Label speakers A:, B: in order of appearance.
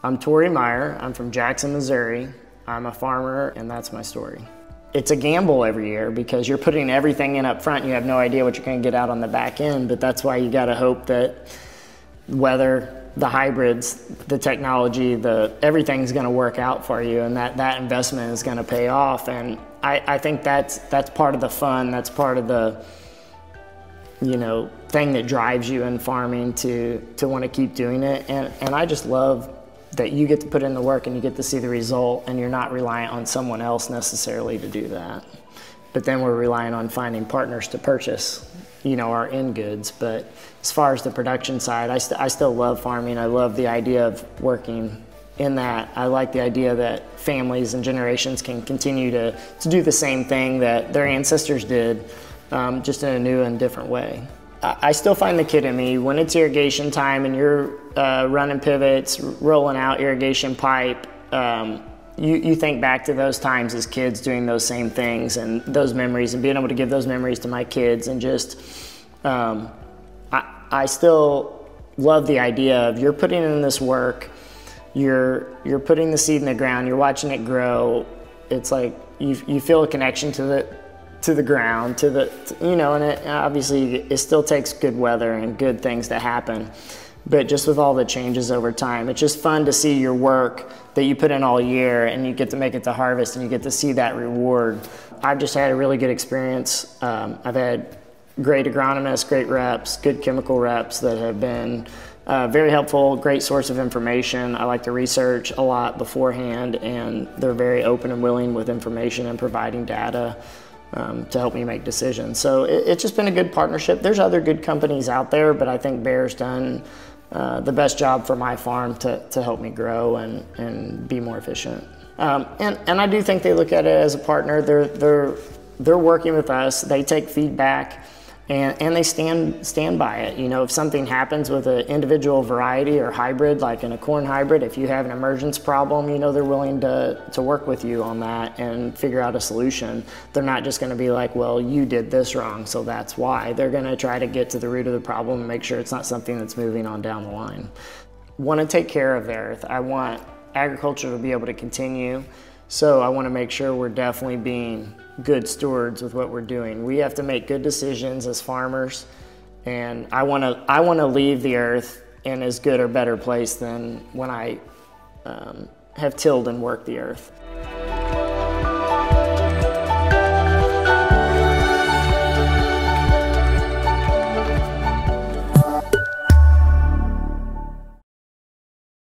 A: I'm Tory Meyr. I'm from Jackson, Missouri. I'm a farmer, and that's my story. It's a gamble every year because you're putting everything in up front. You have no idea what you're going to get out on the back end, but that's why you got to hope that whether the hybrids, the technology, everything's going to work out for you, and that investment is going to pay off. And I think that's part of the fun. That's part of the thing that drives you in farming to want to keep doing it. And I just love that you get to put in the work and you get to see the result, and you're not reliant on someone else necessarily to do that. But then we're relying on finding partners to purchase our end goods. But as far as the production side, I still love farming. I love the idea of working in that. I like the idea that families and generations can continue to do the same thing that their ancestors did, just in a new and different way. I still find the kid in me. When it's irrigation time and you're running pivots, rolling out irrigation pipe, you think back to those times as kids doing those same things and those memories, and being able to give those memories to my kids. And just, I still love the idea of you're putting in this work, you're putting the seed in the ground, you're watching it grow. It's like you feel a connection to the ground, and it obviously it still takes good weather and good things to happen. But just with all the changes over time, it's just fun to see your work that you put in all year, and you get to make it to harvest, and you get to see that reward. I've just had a really good experience. I've had great agronomists, great reps, good chemical reps that have been very helpful, great source of information. I like to research a lot beforehand, and they're very open and willing with information and providing data to help me make decisions. So it's just been a good partnership. There's other good companies out there, but I think Bayer's done the best job for my farm to help me grow and be more efficient. And I do think they look at it as a partner. They're working with us. They take feedback and they stand by it. If something happens with an individual variety or hybrid, like in a corn hybrid, if you have an emergence problem, they're willing to work with you on that and figure out a solution. They're not just going to be like, well, you did this wrong, so that's why. They're going to try to get to the root of the problem and make sure it's not something that's moving on down the line. Want to take care of the earth. I want agriculture to be able to continue. So I want to make sure we're definitely being good stewards with what we're doing. We have to make good decisions as farmers, and I want to leave the earth in as good or better place than when I have tilled and worked the earth.